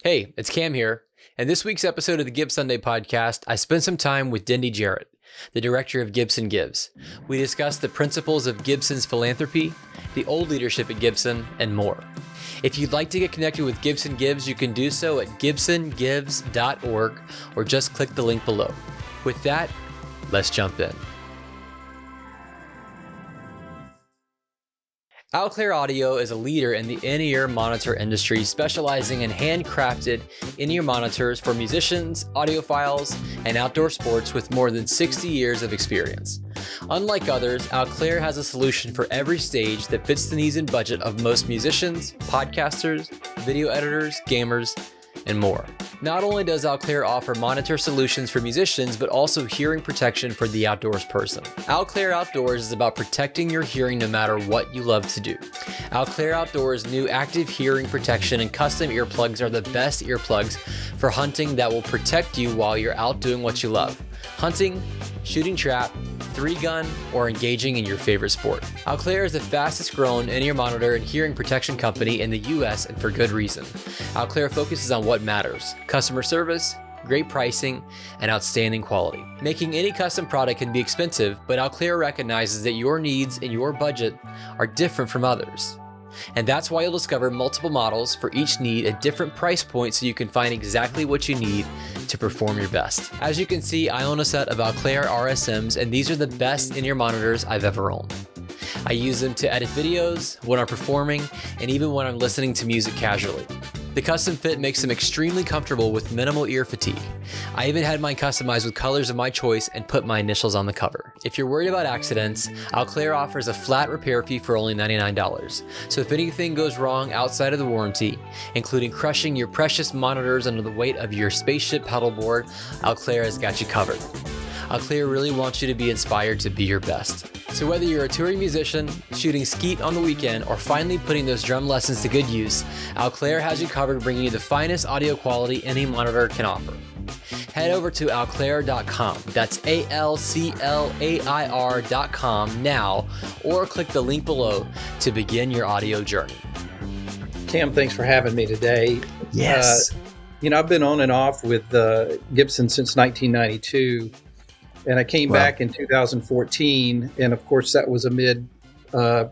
Hey, it's Cam here. In this week's episode of the Gibsunday podcast, I spent some time with Dendy Jarrett, the director of Gibson Gives. We discussed the principles of Gibson's philanthropy, the old leadership at Gibson, and more. If you'd like to get connected with Gibson Gives, you can do so at gibsongives.org or just click the link below. With that, let's jump in. Alclair Audio is a leader in the in-ear monitor industry, specializing in handcrafted in-ear monitors for musicians, audiophiles, and outdoor sports with more than 60 years of experience. Unlike others, Alclair has a solution for every stage that fits the needs and budget of most musicians, podcasters, video editors, gamers, and more. Not only does Alclair offer monitor solutions for musicians, but also hearing protection for the outdoors person. Alclair Outdoors is about protecting your hearing no matter what you love to do. Alclair Outdoors' new active hearing protection and custom earplugs are the best earplugs for hunting that will protect you while you're out doing what you love: hunting, shooting trap, 3-gun, or engaging in your favorite sport. Alclair is the fastest growing in-ear monitor and hearing protection company in the US, and for good reason. Alclair focuses on what matters: customer service, great pricing, and outstanding quality. Making any custom product can be expensive, but Alclair recognizes that your needs and your budget are different from others. And that's why you'll discover multiple models for each need at different price points, so you can find exactly what you need to perform your best. As you can see, I own a set of Alclair RSMs, and these are the best in-ear monitors I've ever owned. I use them to edit videos, when I'm performing, and even when I'm listening to music casually. The custom fit makes them extremely comfortable with minimal ear fatigue. I even had mine customized with colors of my choice and put my initials on the cover. If you're worried about accidents, Alclair offers a flat repair fee for only $99. So if anything goes wrong outside of the warranty, including crushing your precious monitors under the weight of your spaceship pedalboard, Alclair has got you covered. Alclair really wants you to be inspired to be your best. So whether you're a touring musician, shooting skeet on the weekend, or finally putting those drum lessons to good use, Alclair has you covered, bringing you the finest audio quality any monitor can offer. Head over to alclair.com, that's ALCLAIR.com now, or click the link below to begin your audio journey. Cam, thanks for having me today. Yes. I've been on and off with Gibson since 1992. And I came back in 2014, and of course that was amid, our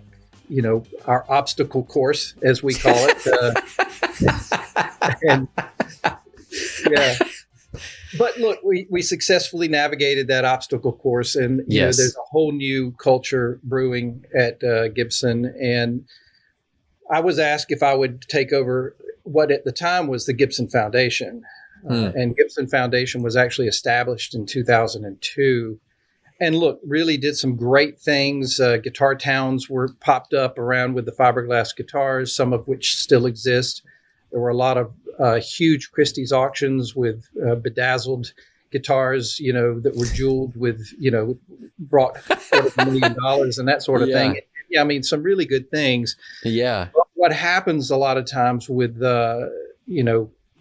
obstacle course, as we call it. And yeah, but look, we successfully navigated that obstacle course, and yes, there's a whole new culture brewing at Gibson. And I was asked if I would take over what at the time was the Gibson Foundation. And Gibson Foundation was actually established in 2002. And look, really did some great things. Guitar towns were popped up around with the fiberglass guitars, some of which still exist. There were a lot of huge Christie's auctions with bedazzled guitars, that were jeweled with, brought $250 million and that sort of thing. Yeah, I mean, some really good things. Yeah. But what happens a lot of times with,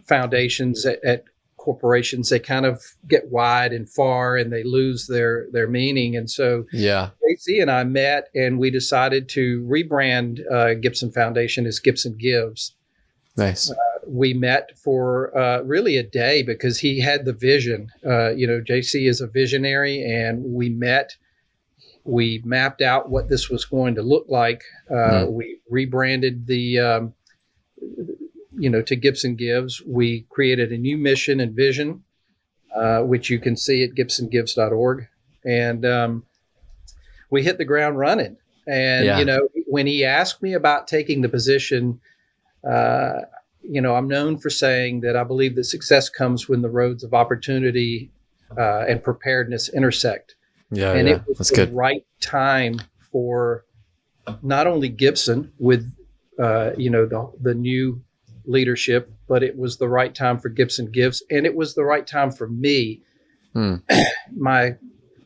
foundations at corporations, they kind of get wide and far and they lose their meaning. And so JC and I met, and we decided to rebrand Gibson Foundation as Gibson Gives. Nice. We met for really a day because he had the vision. JC is a visionary, and we met. We mapped out what this was going to look like. We rebranded to Gibson Gives. We created a new mission and vision, which you can see at gibsongives.org. And we hit the ground running. And, when he asked me about taking the position, I'm known for saying that I believe that success comes when the roads of opportunity and preparedness intersect. It was the right time for not only Gibson with, the new leadership, but it was the right time for Gibson Gives, and it was the right time for me. My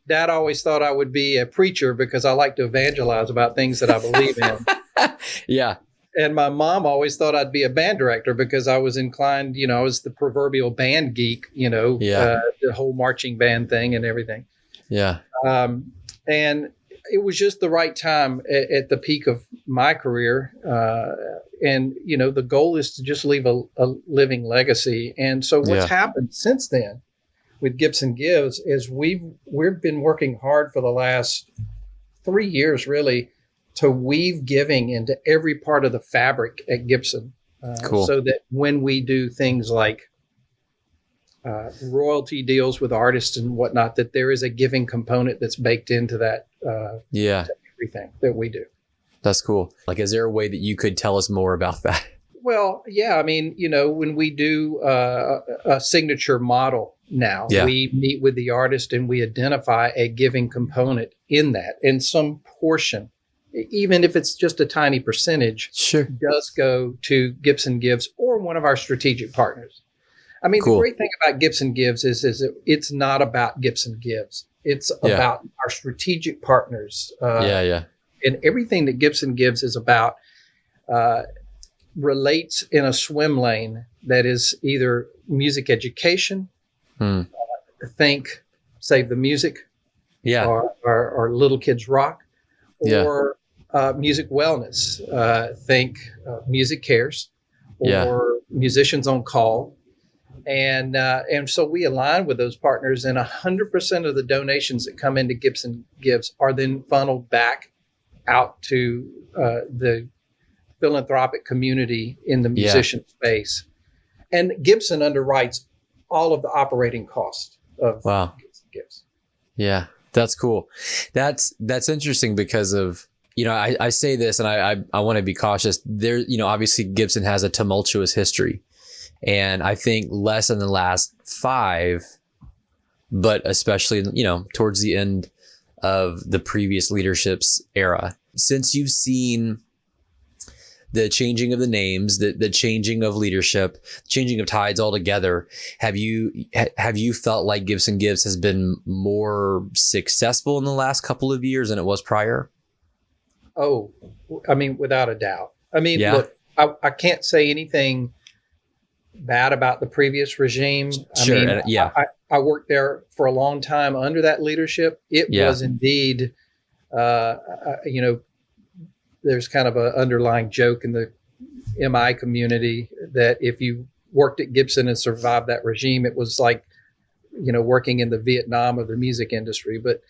dad always thought I would be a preacher because I like to evangelize about things that I believe in. Yeah. And my mom always thought I'd be a band director because I was inclined, I was the proverbial band geek, the whole marching band thing and everything. Yeah. And it was just the right time at the peak of my career. And, the goal is to just leave a living legacy. And so what's happened since then with Gibson Gives is we've been working hard for the last 3 years, really, to weave giving into every part of the fabric at Gibson. Cool. So that when we do things like royalty deals with artists and whatnot, that there is a giving component that's baked into that. To everything that we do. That's cool. Like, is there a way that you could tell us more about that? Well, yeah. I mean, when we do a signature model now, we meet with the artist and we identify a giving component in that, and some portion, even if it's just a tiny percentage, does go to Gibson Gives or one of our strategic partners. I mean, the great thing about Gibson Gives is that it's not about Gibson Gives. It's about our strategic partners. And everything that Gibson Gives is about relates in a swim lane that is either music education, think Save the Music, or Little Kids Rock, or music wellness, think Music Cares, or Musicians on Call. And so we align with those partners, and 100% of the donations that come into Gibson Gives are then funneled back out to the philanthropic community in the musician space. And Gibson underwrites all of the operating costs of Gibson Gives. Yeah, that's cool. That's interesting because of, I say this and I want to be cautious. There, obviously Gibson has a tumultuous history. And I think less in the last 5, but especially, towards the end of the previous leadership's era. Since you've seen the changing of the names, the changing of leadership, changing of tides altogether, have you felt like Gibson Gives has been more successful in the last couple of years than it was prior? Oh, I mean, without a doubt. I mean, look, I can't say anything bad about the previous regime. I worked there for a long time under that leadership. It was indeed, there's kind of an underlying joke in the MI community that if you worked at Gibson and survived that regime, it was like, working in the Vietnam of the music industry. But,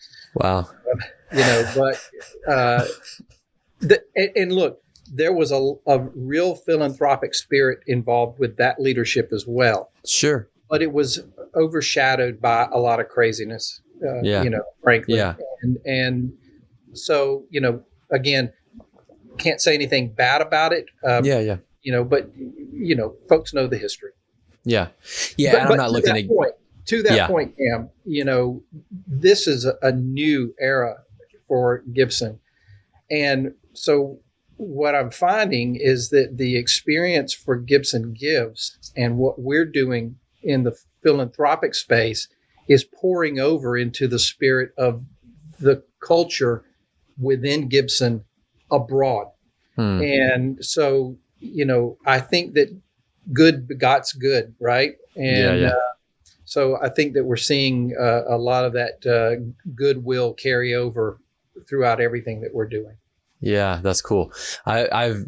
and look, there was a real philanthropic spirit involved with that leadership as well. Sure. But it was overshadowed by a lot of craziness, frankly. Yeah. And so, again, can't say anything bad about it. But, folks know the history. Yeah. Yeah. But I'm not looking at to that point, Cam, this is a new era for Gibson. And so what I'm finding is that the experience for Gibson Gives and what we're doing in the philanthropic space is pouring over into the spirit of the culture within Gibson abroad. And so, I think that good begots good, right? And so I think that we're seeing a lot of that goodwill carry over throughout everything that we're doing. Yeah, that's cool. I've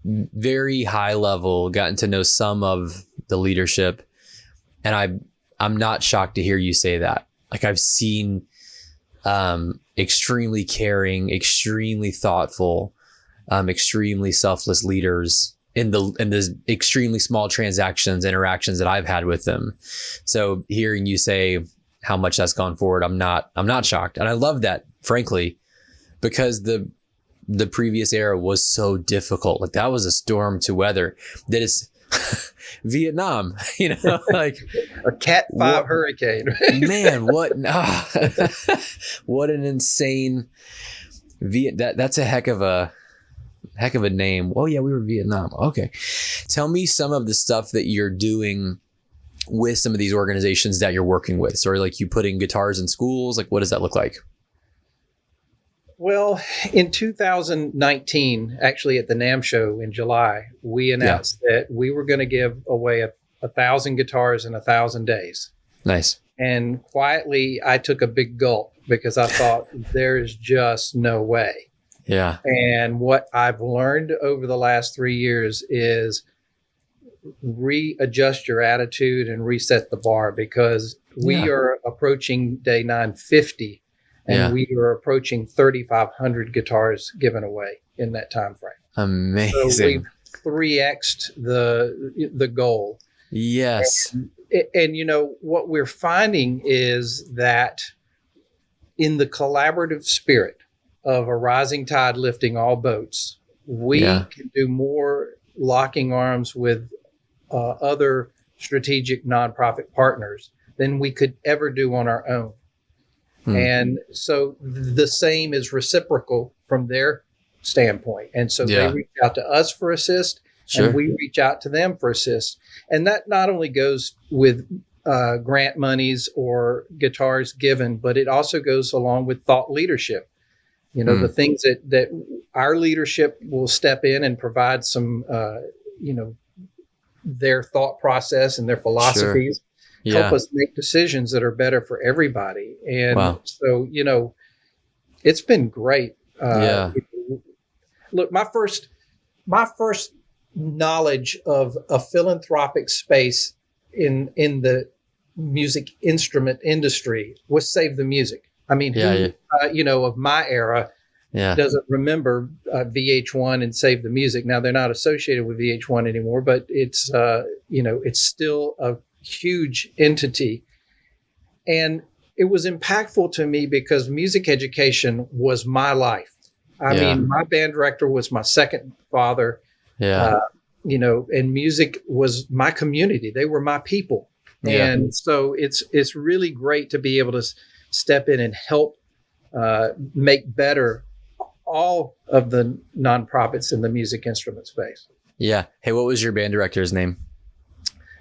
very high level gotten to know some of the leadership, and I'm not shocked to hear you say that. Like, I've seen extremely caring, extremely thoughtful, extremely selfless leaders in the extremely small interactions that I've had with them. So hearing you say how much that's gone forward, I'm not shocked, and I love that, frankly, because the previous era was so difficult. Like, that was a storm to weather. That is Vietnam, like a Cat 5 hurricane. Man, what an insane that's a heck of a name. Oh yeah, we were Vietnam. Okay. Tell me some of the stuff that you're doing with some of these organizations that you're working with. So, like, you putting guitars in schools, like, what does that look like? Well, in 2019, actually at the NAMM show in July, we announced that we were going to give away 1,000 guitars in 1,000 days. Nice. And quietly, I took a big gulp because I thought there's just no way. Yeah. And what I've learned over the last 3 years is readjust your attitude and reset the bar, because we are approaching day 950 and we are approaching 3,500 guitars given away in that time frame. Amazing. So we've 3x'd the goal. Yes. And what we're finding is that in the collaborative spirit of a rising tide lifting all boats, we can do more locking arms with other strategic nonprofit partners than we could ever do on our own. And so the same is reciprocal from their standpoint. And so they reach out to us for assist, and we reach out to them for assist. And that not only goes with grant monies or guitars given, but it also goes along with thought leadership. The things that our leadership will step in and provide some, their thought process and their philosophies help us make decisions that are better for everybody. And so, it's been great. Look, my first knowledge of a philanthropic space in the music instrument industry was Save the Music. I mean, of my era doesn't remember VH1 and Save the Music. Now, they're not associated with VH1 anymore, but it's, it's still a huge entity. And it was impactful to me because music education was my life. I mean, my band director was my second father, and music was my community. They were my people. And so it's really great to be able to step in and help make better all of the nonprofits in the music instrument space. Yeah. Hey, what was your band director's name?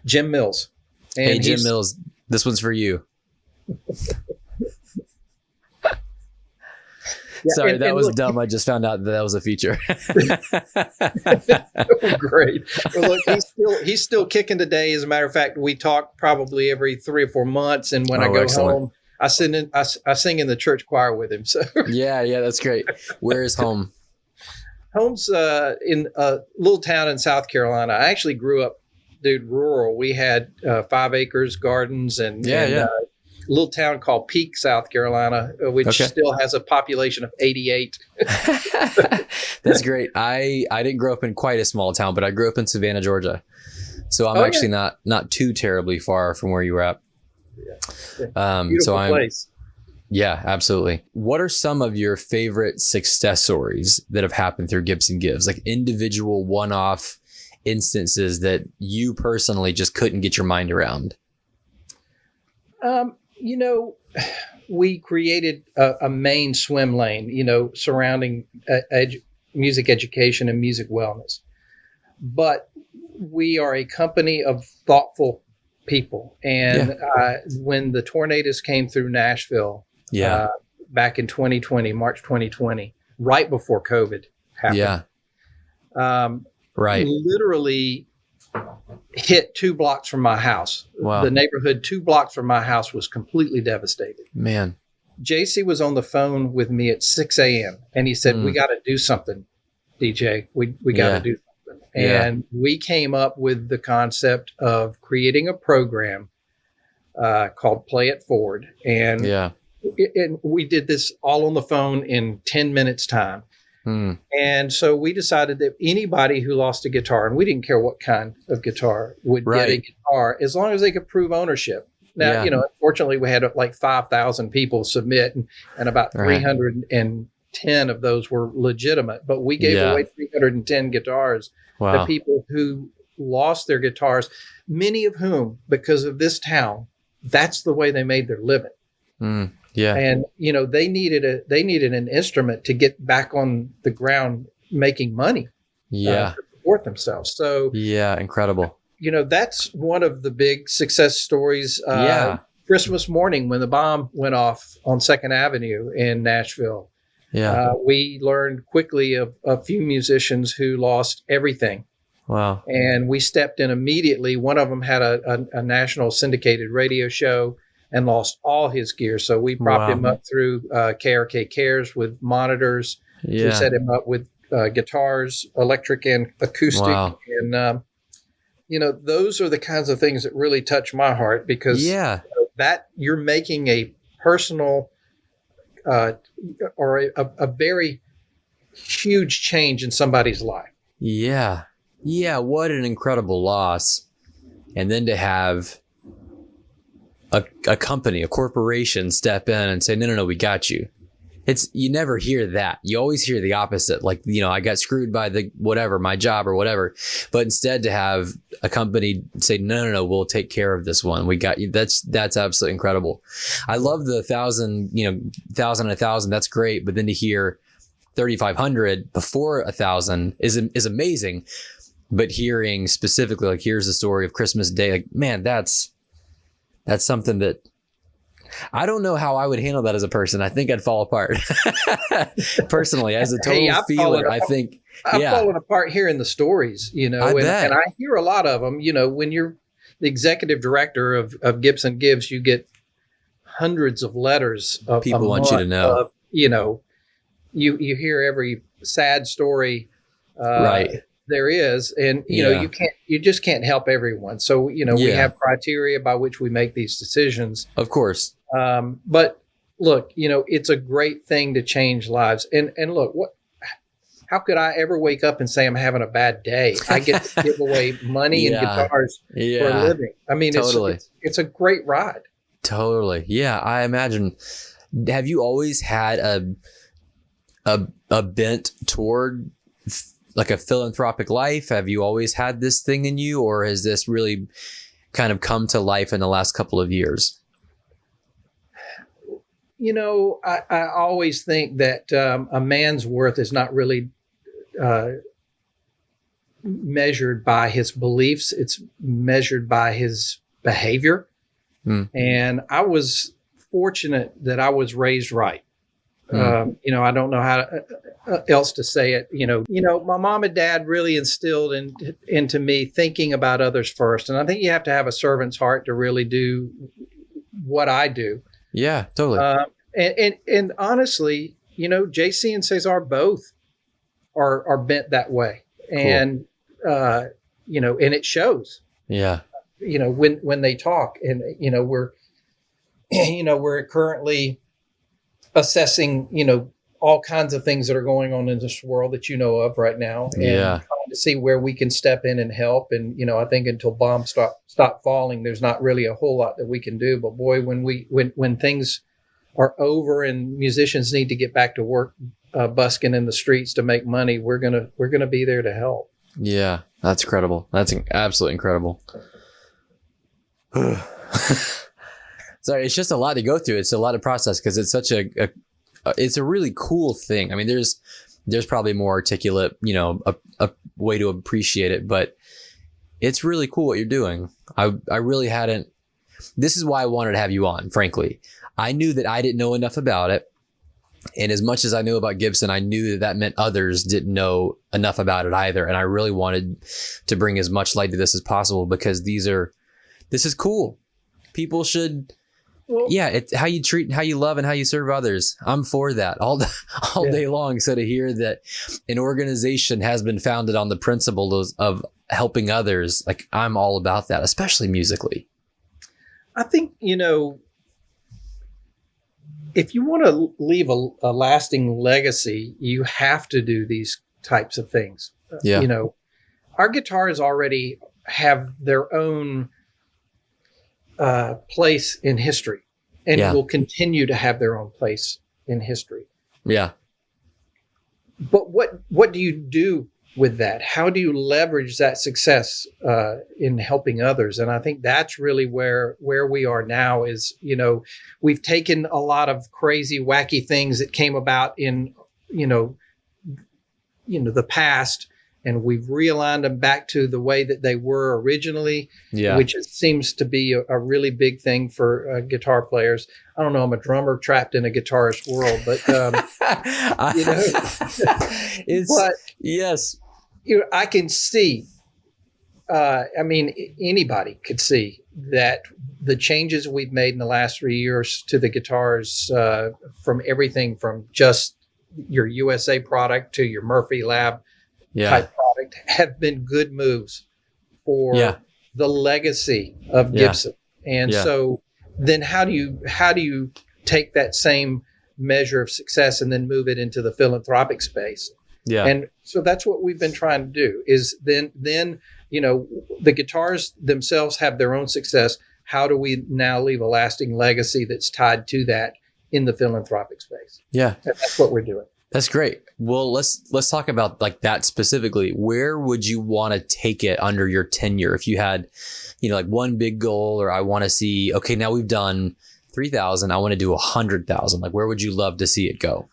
Jim Mills. And hey, Jim Mills, this one's for you. Sorry, that was dumb. I just found out that was a feature. Great. Well, look, he's still kicking today. As a matter of fact, we talk probably every 3 or 4 months, and when I go home, I sing in the church choir with him. So yeah, that's great. Where is home? Home's in a little town in South Carolina. I actually grew up, rural. We had 5 acres, gardens, and a little town called Peak, South Carolina, which still has a population of 88. That's great. I didn't grow up in quite a small town, but I grew up in Savannah, Georgia. So I'm actually not too terribly far from where you were at. Beautiful place. Yeah, absolutely. What are some of your favorite success stories that have happened through Gibson Gives, like individual one-off instances that you personally just couldn't get your mind around? We created a main swim lane, surrounding music education and music wellness. But we are a company of thoughtful people. And when the tornadoes came through Nashville back in 2020, March 2020, right before COVID happened, literally hit 2 blocks from my house. Wow. The neighborhood 2 blocks from my house was completely devastated. Man. JC was on the phone with me at 6 a.m. and he said, we got to do something, DJ. We got to do something. And we came up with the concept of creating a program called Play It Forward. And, and we did this all on the phone in 10 minutes time. And so we decided that anybody who lost a guitar, and we didn't care what kind of guitar, would get a guitar as long as they could prove ownership. Now, unfortunately, we had like 5,000 people submit, and about 310 of those were legitimate. But we gave away 310 guitars to people who lost their guitars, many of whom, because of this town, that's the way they made their living. And they needed an instrument to get back on the ground making money to support themselves. So incredible. That's one of the big success stories. Christmas morning when the bomb went off on 2nd Avenue in Nashville, we learned quickly of a few musicians who lost everything. Wow. And we stepped in immediately. One of them had a national syndicated radio show, and lost all his gear. So we propped him up through KRK Cares with monitors. Yeah. We set him up with guitars, electric and acoustic. Wow. And, those are the kinds of things that really touch my heart, because that you're making a personal or a very huge change in somebody's life. Yeah. Yeah. What an incredible loss. And then to have a company, a corporation step in and say, no, we got you. You never hear that. You always hear the opposite. Like, I got screwed by my job or whatever. But instead to have a company say, no, we'll take care of this one. We got you. That's absolutely incredible. I love the 1,000, 1,000. That's great. But then to hear 3,500 before 1,000 is amazing. But hearing specifically, like, here's the story of Christmas Day. Like, man, that's something that I don't know how I would handle that as a person. I think I'd fall apart. Personally, as a total feeler, I think I've fallen apart hearing the stories, and I hear a lot of them. When you're the executive director of Gibson Gives, you get hundreds of letters of people want you to know. You hear every sad story, right? There is, and you just can't help everyone. So we have criteria by which we make these decisions, of course. But look, it's a great thing to change lives. And look, how could I ever wake up and say I'm having a bad day? I get to give away money and guitars for a living. I mean, totally. It's a great ride. Totally. Yeah, I imagine. Have you always had a bent toward like a philanthropic life? Have you always had this thing in you, or has this really kind of come to life in the last couple of years? I always think that a man's worth is not really measured by his beliefs. It's measured by his behavior. And I was fortunate that I was raised right. I don't know how else to say it. My mom and dad really instilled into me thinking about others first. And I think you have to have a servant's heart to really do what I do. Yeah, totally. And honestly, JC and Cesar both are bent that way. Cool. And, and it shows. Yeah. When they talk, and, we're currently assessing, all kinds of things that are going on in this world that you know of right now, and trying to see where we can step in and help. And I think until bombs stop falling, there's not really a whole lot that we can do. But boy, when things are over and musicians need to get back to work, busking in the streets to make money, we're gonna be there to help. Yeah, that's incredible. That's absolutely incredible. Sorry, it's just a lot to go through. It's a lot of process because it's such it's a really cool thing. I mean, there's probably more articulate, a way to appreciate it, but it's really cool what you're doing. I really hadn't. This is why I wanted to have you on, frankly. I knew that I didn't know enough about it. And as much as I knew about Gibson, I knew that meant others didn't know enough about it either. And I really wanted to bring as much light to this as possible, because this is cool. People should, it's how you treat, how you love, and how you serve others. I'm for that all day long. So to hear that an organization has been founded on the principles of helping others, like, I'm all about that, especially musically. I think, if you want to leave a lasting legacy, you have to do these types of things. Our guitars already have their own place in history, and will continue to have their own place in history. Yeah. But what do you do with that? How do you leverage that success in helping others? And I think that's really where we are now is, we've taken a lot of crazy, wacky things that came about in, the past, and we've realigned them back to the way that they were originally, which seems to be a really big thing for guitar players. I don't know. I'm a drummer trapped in a guitarist world, but, but yes, I can see I mean, anybody could see that the changes we've made in the last 3 years to the guitars, from everything from just your USA product to your Murphy Lab type product, have been good moves for the legacy of Gibson. And so then how do you take that same measure of success and then move it into the philanthropic space? And so that's what we've been trying to do, is then the guitars themselves have their own success. How do we now leave a lasting legacy that's tied to that in the philanthropic space? And that's what we're doing. That's great. Well, let's talk about like that specifically. Where would you want to take it under your tenure? If you had, like one big goal, or I want to see, okay, now we've done 3,000. I want to do 100,000. Like, where would you love to see it go?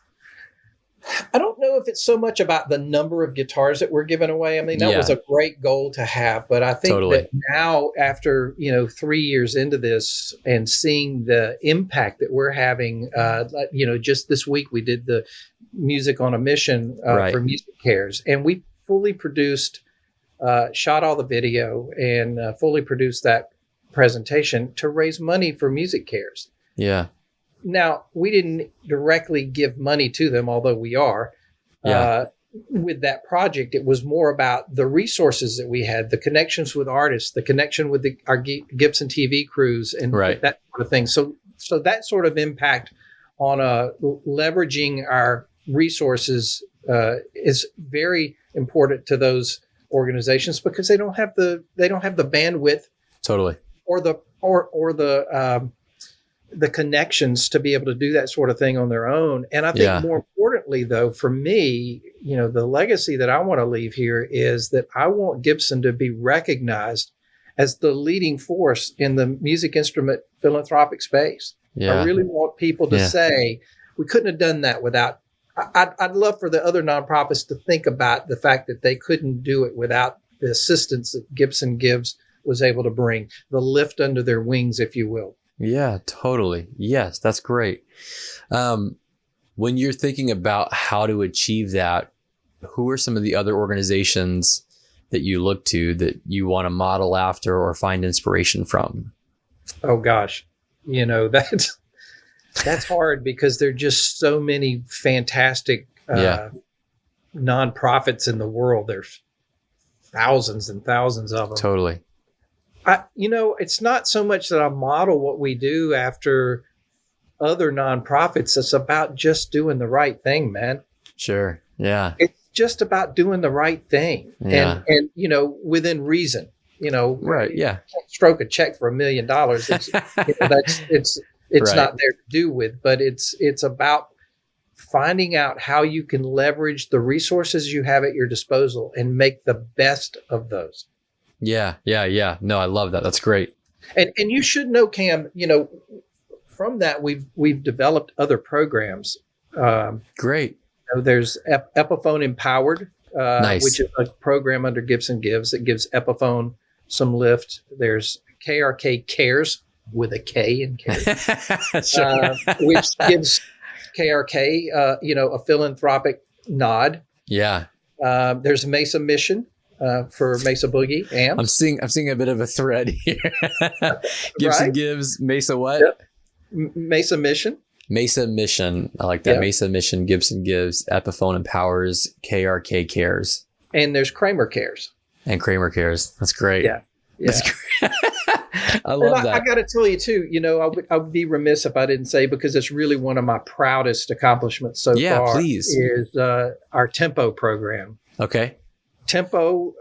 I don't know if it's so much about the number of guitars that we're giving away. I mean, that was a great goal to have, but I think that now, after 3 years into this and seeing the impact that we're having, just this week we did the Music on a Mission for Music Cares, and we fully produced, shot all the video, and fully produced that presentation to raise money for Music Cares. Now, we didn't directly give money to them, although we are. With that project, it was more about the resources that we had, the connections with artists, the connection with our Gibson TV crews, and that sort of thing. So that sort of impact on leveraging our resources is very important to those organizations, because they don't have the bandwidth, or the connections to be able to do that sort of thing on their own. And I think more importantly, though, for me, the legacy that I want to leave here is that I want Gibson to be recognized as the leading force in the music instrument philanthropic space. I really want people to say, we couldn't have done that without. I'd love for the other nonprofits to think about the fact that they couldn't do it without the assistance that Gibson Gives was able to bring, the lift under their wings, if you will. Yeah, totally. Yes, that's great. When you're thinking about how to achieve that, who are some of the other organizations that you look to that you want to model after or find inspiration from? Oh gosh, that's hard, because there are just so many fantastic nonprofits in the world. There's thousands and thousands of them. Totally. It's not so much that I model what we do after other nonprofits. It's about just doing the right thing, man. Sure. Yeah. It's just about doing the right thing. And within reason, right. Yeah. Can't stroke a check for $1 million. It's not there to do with, but it's about finding out how you can leverage the resources you have at your disposal and make the best of those. Yeah. No, I love that. That's great. And you should know, Cam, from that we've developed other programs. Great. There's Epiphone Empowered, nice. Which is a program under Gibson Gives that gives Epiphone some lift. There's KRK Cares, with a K in Cares, which gives KRK, a philanthropic nod. Yeah. There's Mesa Mission. For Mesa Boogie amps. I'm seeing a bit of a thread here. Gibson Gives, Mesa what? Yep. Mesa Mission. Mesa Mission. I like that. Yep. Mesa Mission, Gibson Gives, Epiphone Empowers, KRK Cares. And there's Kramer Cares. And Kramer Cares. That's great. Yeah. That's great. I love that. I got to tell you too, I would be remiss if I didn't say, because it's really one of my proudest accomplishments so far, please. Is our Tempo program. Okay. Tempo,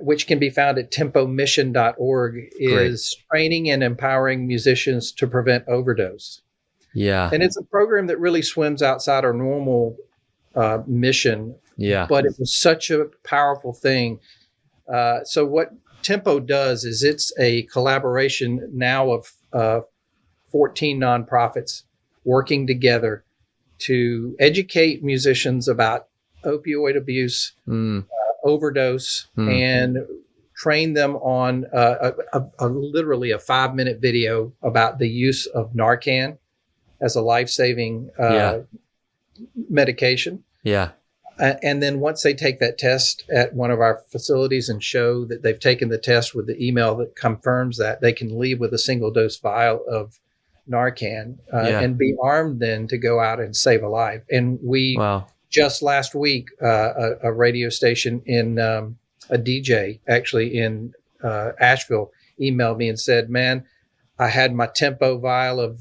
which can be found at tempomission.org, is training and empowering musicians to prevent overdose. Yeah. And it's a program that really swims outside our normal mission. Yeah. But it was such a powerful thing. So what Tempo does is it's a collaboration now of 14 nonprofits working together to educate musicians about opioid abuse, overdose, and train them on literally a 5-minute video about the use of Narcan as a life-saving medication. Yeah. And then once they take that test at one of our facilities and show that they've taken the test with the email that confirms that, they can leave with a single dose vial of Narcan and be armed then to go out and save a life. And we just last week, a radio station in a DJ actually in Asheville emailed me and said, man, I had my tempo vial of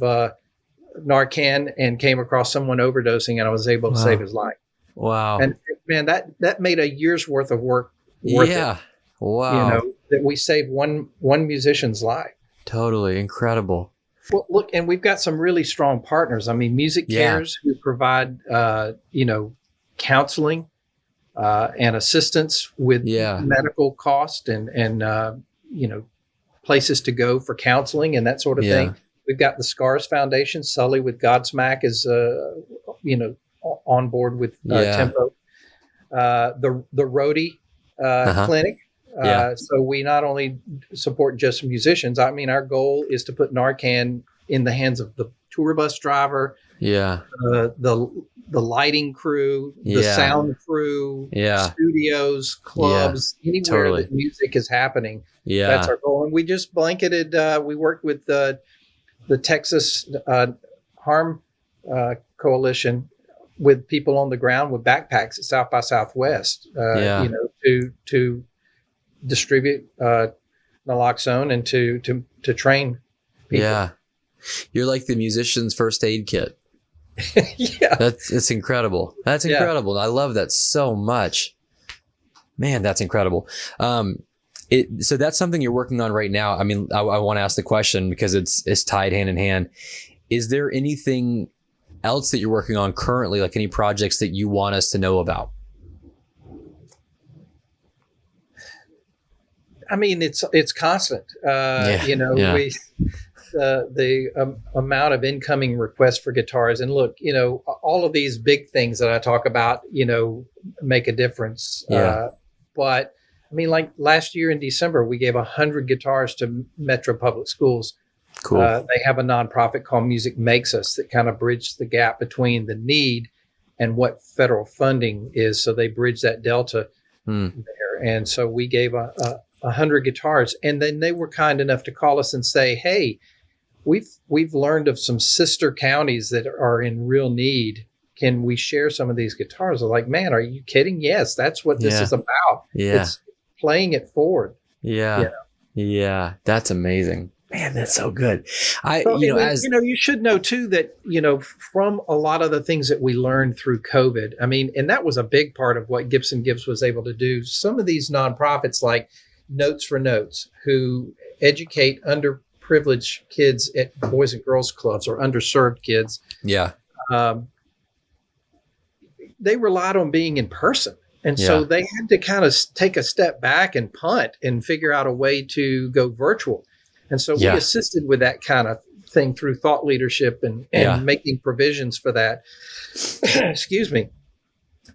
Narcan and came across someone overdosing and I was able to save his life. Wow. And man, that made a year's worth of work worth it. Wow. That we saved one musician's life. Totally incredible. Well, look, and we've got some really strong partners. I mean, Music Cares, who provide, counseling and assistance with medical cost and places to go for counseling and that sort of thing. We've got the Scars Foundation. Sully with Godsmack is, on board with Tempo. The Rhodey Clinic. So we not only support just musicians. I mean, our goal is to put Narcan in the hands of the tour bus driver, the lighting crew, the sound crew, studios, clubs, anywhere that music is happening. That's our goal. And we just blanketed. We worked with the Texas Harm Coalition with people on the ground with backpacks at South by Southwest. To distribute naloxone and to train people. Yeah. You're like the musician's first aid kit. It's incredible. That's incredible. I love that so much. Man, that's incredible. So that's something you're working on right now. I mean, I want to ask the question because it's tied hand in hand. Is there anything else that you're working on currently, like any projects that you want us to know about? I mean, it's constant. The amount of incoming requests for guitars, and look, all of these big things that I talk about, make a difference. But I mean, like last year in December, we gave 100 guitars to Metro Public Schools. Cool. They have a nonprofit called Music Makes Us that kind of bridged the gap between the need and what federal funding is. So they bridge that delta there. And so we gave 100 guitars, and then they were kind enough to call us and say, hey, we've learned of some sister counties that are in real need. Can we share some of these guitars? I'm like, man, are you kidding? Yes, that's what this is about. It's playing it forward. Yeah. That's amazing. Man, that's so good. You should know too that, from a lot of the things that we learned through COVID, I mean, and that was a big part of what Gibson Gives was able to do. Some of these nonprofits like Notes for Notes, who educate underprivileged kids at Boys and Girls Clubs or underserved kids. They relied on being in person. And so they had to kind of take a step back and punt and figure out a way to go virtual. And so we assisted with that kind of thing through thought leadership and making provisions for that. Excuse me.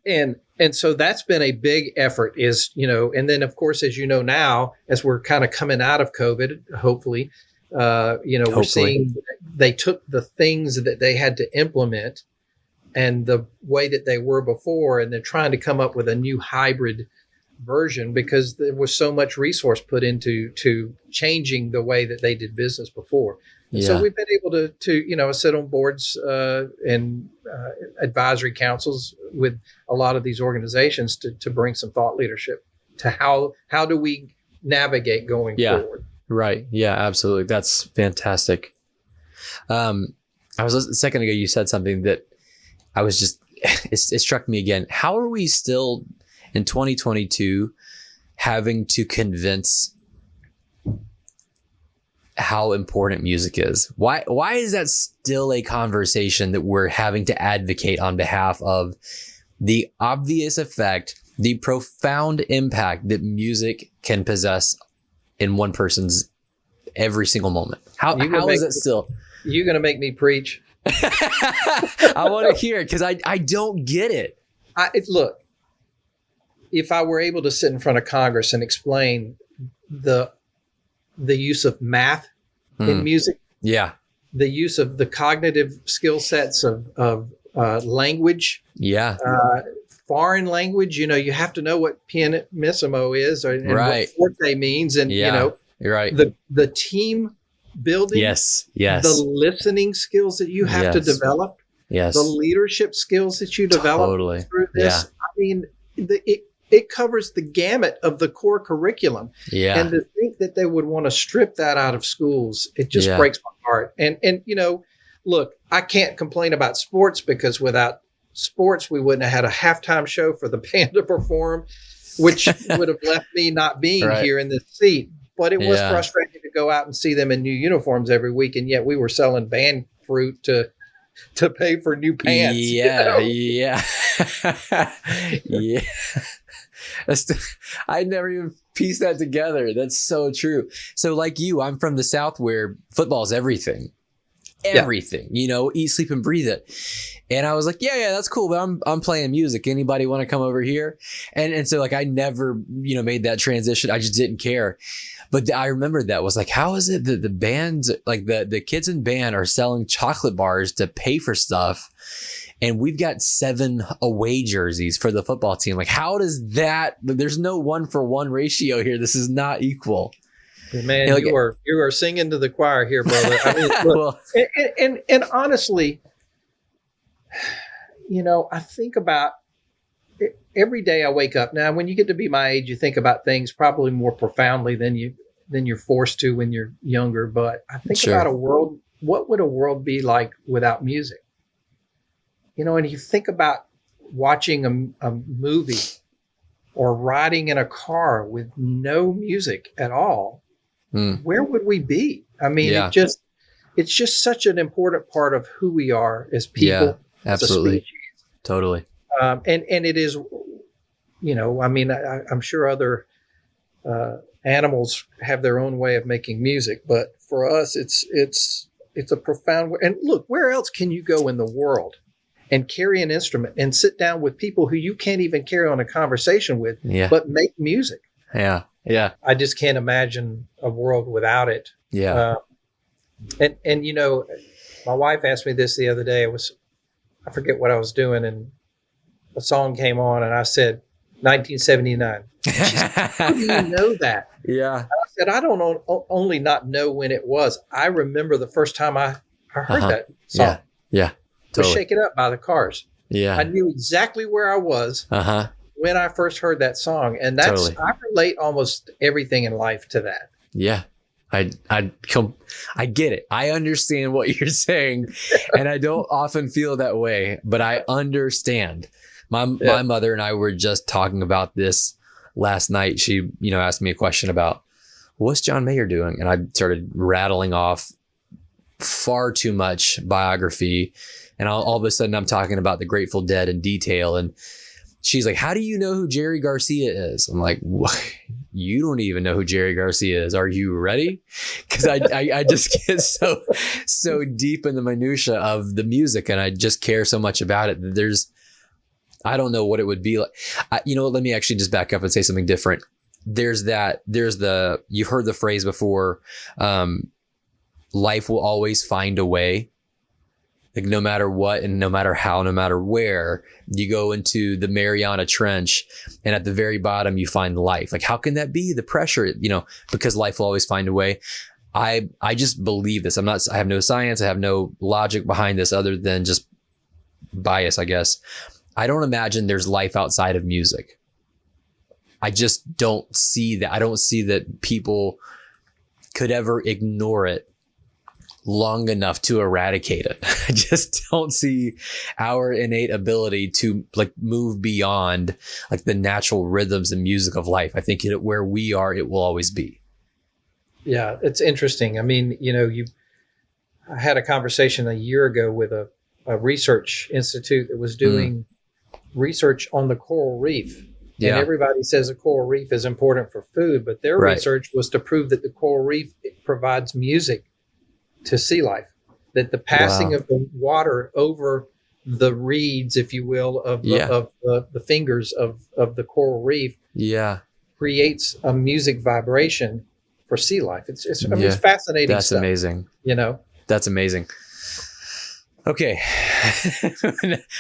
And so that's been a big effort and then of course, as you know, now, as we're kind of coming out of COVID, hopefully, we're seeing they took the things that they had to implement and the way that they were before, and they're trying to come up with a new hybrid version because there was so much resource put into changing the way that they did business before. And so we've been able to sit on boards and advisory councils with a lot of these organizations to bring some thought leadership to how do we navigate going forward. Right. Yeah, absolutely. That's fantastic. A second ago, you said something that I was just, it struck me again. How are we still in 2022 having to convince how important music is? Why is that still a conversation that we're having to advocate on behalf of the obvious effect, the profound impact that music can possess in one person's every single moment? How is it still? You're going to make me preach. I want to hear it because I don't get it. Look, if I were able to sit in front of Congress and explain the use of math in music, the use of the cognitive skill sets of language, foreign language, you have to know what pianissimo is and Right. what forte means. And, You're right. the team building, Yes. the listening skills that you have to develop, the leadership skills that you develop through this. I mean, it covers the gamut of the core curriculum. Yeah. And to think that they would want to strip that out of schools, it just breaks my heart. And look, I can't complain about sports, because without sports, we wouldn't have had a halftime show for the band to perform, which would have left me not being here in this seat. But it was frustrating to go out and see them in new uniforms every week, and yet we were selling band fruit to pay for new pants. Yeah. I never even pieced that together. That's so true. So like you, I'm from the South, where football is everything, eat, sleep, and breathe it. And I was like, yeah, that's cool, but I'm playing music. Anybody want to come over here? And so like, I never, made that transition. I just didn't care. But I remember that was like, how is it that the bands, like the kids in band, are selling chocolate bars to pay for stuff? And we've got 7 away jerseys for the football team. Like, how does that, there's no 1-for-1 ratio here. This is not equal. Man, you are singing to the choir here, brother. I mean, look, and honestly, I think about it, every day I wake up. Now, when you get to be my age, you think about things probably more profoundly than you're forced to when you're younger. But I think about a world. What would a world be like without music? And you think about watching a movie or riding in a car with no music at all. Where would we be? I mean, it's just such an important part of who we are as people. Yeah, absolutely. As a species. Totally. And it is, I mean, I'm sure other animals have their own way of making music, but for us, it's a profound way. And look, where else can you go in the world and carry an instrument and sit down with people who you can't even carry on a conversation with, but make music? Yeah. Yeah. I just can't imagine a world without it. Yeah. And my wife asked me this the other day. I forget what I was doing, and a song came on, and I said 1979. She said, how do you know that? Yeah. I said, I don't only not know when it was. I remember the first time I heard that song. Yeah. Totally. Was Shake It Up by the Cars. Yeah. I knew exactly where I was when I first heard that song. And that's, I relate almost everything in life to that. Yeah. I get it. I understand what you're saying, and I don't often feel that way, but I understand. My mother and I were just talking about this last night. She, asked me a question about, what's John Mayer doing? And I started rattling off far too much biography. And all of a sudden I'm talking about the Grateful Dead in detail. And she's like, how do you know who Jerry Garcia is? I'm like, what? You don't even know who Jerry Garcia is. Are you ready? Because I just get so deep in the minutia of the music, and I just care so much about it. I don't know what it would be like. Let me actually just back up and say something different. You've heard the phrase before, life will always find a way. Like, no matter what and no matter how, no matter where, you go into the Mariana Trench, and at the very bottom you find life. Like, how can that be? The pressure, because life will always find a way. I just believe this. I have no science. I have no logic behind this other than just bias, I guess. I don't imagine there's life outside of music. I just don't see that. I don't see that people could ever ignore it long enough to eradicate it. I just don't see our innate ability to move beyond the natural rhythms and music of life. I think where we are, it will always be. Yeah, it's interesting. I mean, I had a conversation a year ago with a research institute that was doing research on the coral reef. Yeah. And everybody says the coral reef is important for food, but their research was to prove that the coral reef provides music to sea life, that the passing of the water over the reeds, if you will, of the fingers of the coral reef creates a music vibration for sea life. It's fascinating. That's stuff, amazing. That's amazing. Okay.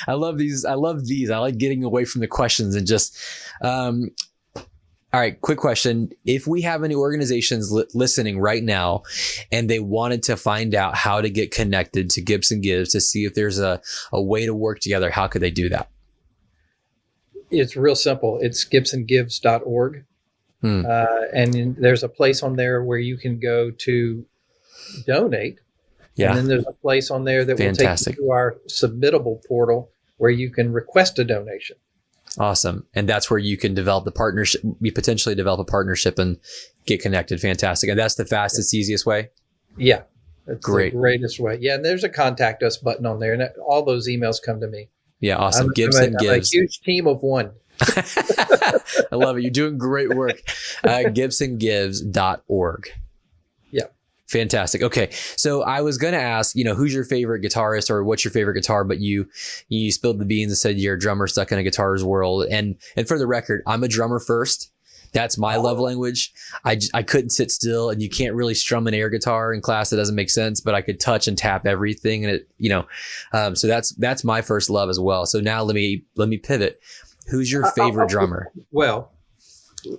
I love these. I like getting away from the questions and just, all right, quick question. If we have any organizations listening right now and they wanted to find out how to get connected to Gibson Gives to see if there's a way to work together, how could they do that? It's real simple. It's gibsongives.org. And there's a place on there where you can go to donate. Yeah. And then there's a place on there that will take you to our Submittable portal where you can request a donation. Awesome. And that's where you can develop the partnership, you potentially develop a partnership and get connected. Fantastic. And that's the fastest, easiest way? Yeah. That's the greatest way. Yeah. And there's a contact us button on there, and all those emails come to me. Yeah. Awesome. Gibson Gives. I'm a huge team of one. I love it. You're doing great work. Gibsongives.org. Yeah. Fantastic. Okay. So I was going to ask, who's your favorite guitarist or what's your favorite guitar, but you spilled the beans and said you're a drummer stuck in a guitar's world. And for the record, I'm a drummer first. That's my love language. I couldn't sit still, and you can't really strum an air guitar in class. That doesn't make sense, but I could touch and tap everything. And so that's my first love as well. So now let me pivot. Who's your favorite drummer? Well,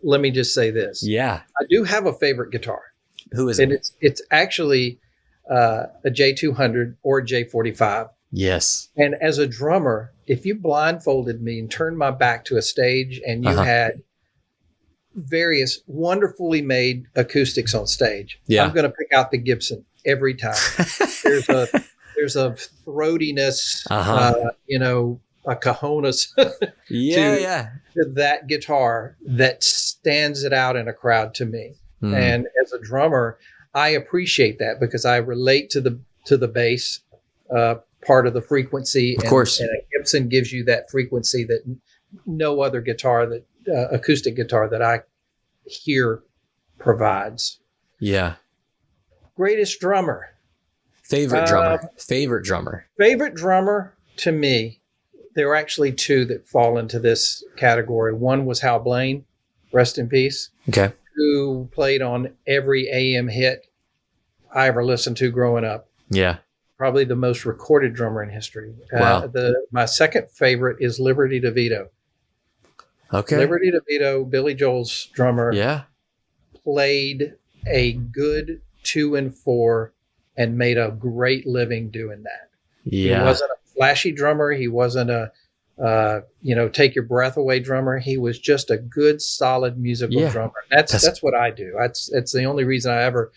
let me just say this. Yeah. I do have a favorite guitar. Who is it? And it's actually a J200 or J45. Yes. And as a drummer, if you blindfolded me and turned my back to a stage and you had various wonderfully made acoustics on stage, I'm going to pick out the Gibson every time. There's a throatiness, a cojones to that guitar that stands it out in a crowd to me. And as a drummer, I appreciate that because I relate to the bass part of the frequency. Of course. And a Gibson gives you that frequency that no other guitar, acoustic guitar that I hear provides. Yeah. Greatest drummer. Favorite drummer. Favorite drummer. Favorite drummer to me. There were actually two that fall into this category. One was Hal Blaine, rest in peace. Okay. Who played on every AM hit I ever listened to growing up. Yeah. Probably the most recorded drummer in history. Wow. My second favorite is Liberty DeVito. Okay. Liberty DeVito, Billy Joel's drummer, played a good 2 and 4 and made a great living doing that. Yeah. He wasn't a flashy drummer. He wasn't a take your breath away drummer. He was just a good, solid musical drummer. That's what I do. It's the only reason I ever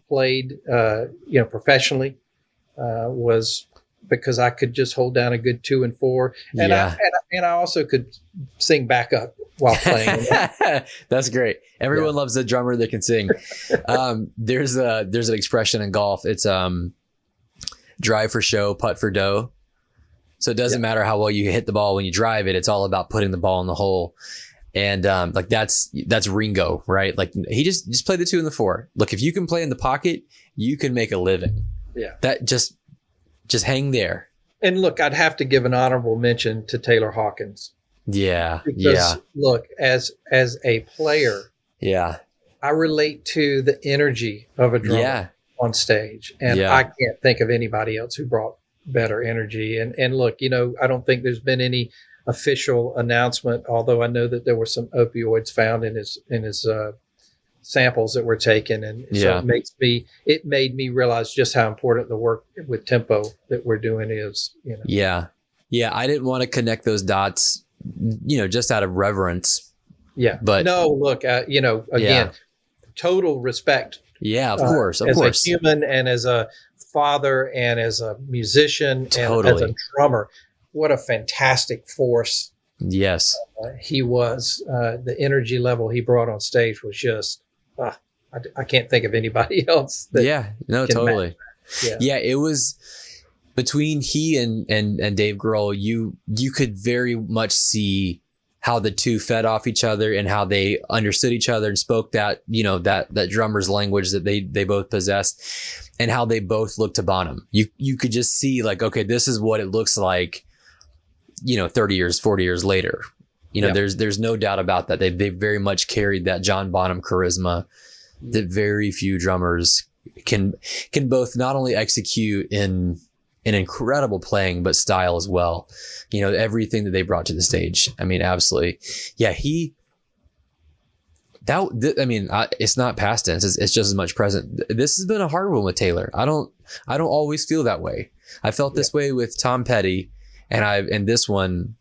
played, professionally, was because I could just hold down a good 2 and 4, and I also could sing backup while playing. That's great. Everyone loves a drummer that can sing. There's an expression in golf. It's drive for show, putt for dough. So it doesn't matter how well you hit the ball when you drive it. It's all about putting the ball in the hole. And that's Ringo, right? Like he just play the 2 and the 4. Look, if you can play in the pocket, you can make a living. Yeah. That just hang there. And look, I'd have to give an honorable mention to Taylor Hawkins. Yeah. Because look, as a player, I relate to the energy of a drummer on stage. And I can't think of anybody else who brought better energy. And look, I don't think there's been any official announcement, although I know that there were some opioids found in his samples that were taken. And so it made me realize just how important the work with tempo that we're doing is. Yeah. I didn't want to connect those dots, just out of reverence. Yeah. But no, look, again, total respect. Yeah, of course. As a human and as a father and as a musician and as a drummer, what a fantastic force. Yes. He was. The energy level he brought on stage was just, I can't think of anybody else. Totally. Yeah, it was between he and Dave Grohl, you could very much see how the two fed off each other and how they understood each other and spoke that, that drummer's language that they both possessed, and how they both looked to Bonham. You could just see like, okay, this is what it looks like, 30 years, 40 years later. There's no doubt about that. They very much carried that John Bonham charisma that very few drummers can both not only execute in an incredible playing, but style as well. You know, everything that they brought to the stage. I mean, absolutely. Yeah, it's not past tense. It's just as much present. This has been a hard one with Taylor. I don't always feel that way. I felt this way with Tom Petty, and this one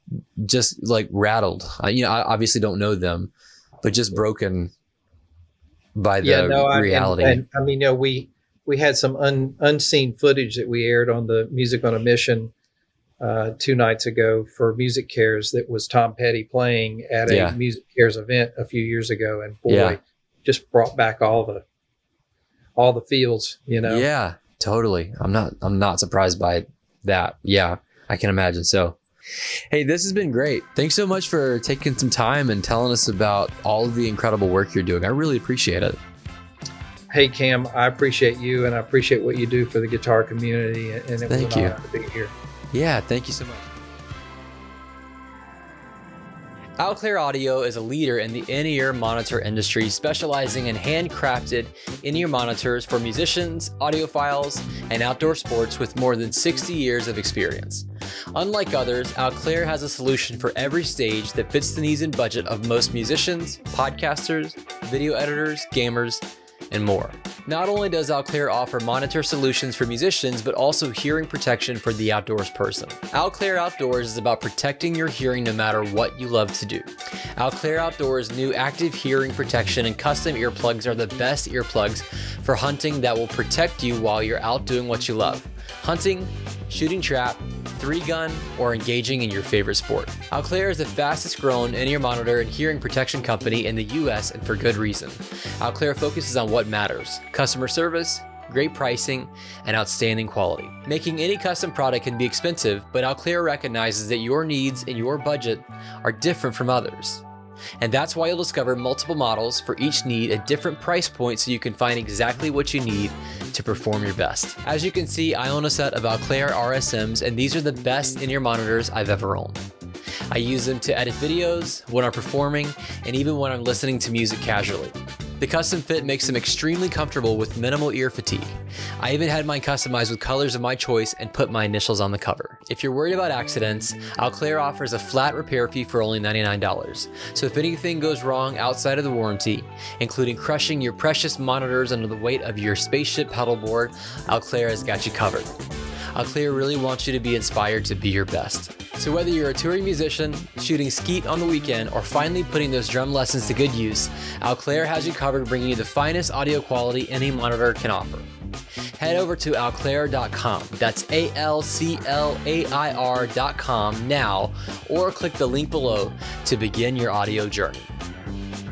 just like rattled. I obviously don't know them, but just broken by the reality. We had some unseen footage that we aired on the Music on a Mission 2 nights ago for Music Cares. That was Tom Petty playing at a Music Cares event a few years ago, and boy, just brought back all the feels. Yeah, totally. I'm not surprised by that. Yeah, I can imagine. So, hey, this has been great. Thanks so much for taking some time and telling us about all of the incredible work you're doing. I really appreciate it. Hey, Cam, I appreciate you, and I appreciate what you do for the guitar community. And it was an honor to be here. Yeah, thank you so much. Outclair Audio is a leader in the in-ear monitor industry, specializing in handcrafted in-ear monitors for musicians, audiophiles, and outdoor sports with more than 60 years of experience. Unlike others, Outclair has a solution for every stage that fits the needs and budget of most musicians, podcasters, video editors, gamers, and more. Not only does Outclair offer monitor solutions for musicians, but also hearing protection for the outdoors person. Outclair Outdoors is about protecting your hearing no matter what you love to do. Outclair Outdoors' new active hearing protection and custom earplugs are the best earplugs for hunting that will protect you while you're out doing what you love. Hunting, shooting trap, 3-gun, or engaging in your favorite sport. Outclair is the fastest growing in-ear monitor and hearing protection company in the US, and for good reason. Outclair focuses on what matters: customer service, great pricing, and outstanding quality. Making any custom product can be expensive, but Outclair recognizes that your needs and your budget are different from others. And that's why you'll discover multiple models for each need at different price points, so you can find exactly what you need to perform your best. As you can see, I own a set of Outclair RSMs, and these are the best in-ear monitors I've ever owned. I use them to edit videos, when I'm performing, and even when I'm listening to music casually. The custom fit makes them extremely comfortable with minimal ear fatigue. I even had mine customized with colors of my choice and put my initials on the cover. If you're worried about accidents, Outclair offers a flat repair fee for only $99. So if anything goes wrong outside of the warranty, including crushing your precious monitors under the weight of your spaceship pedalboard, Outclair has got you covered. Outclair really wants you to be inspired to be your best. So whether you're a touring musician, shooting skeet on the weekend, or finally putting those drum lessons to good use, Outclair has you covered, bringing you the finest audio quality any monitor can offer. Head over to outclair.com, that's ALCLAIR.com now, or click the link below to begin your audio journey.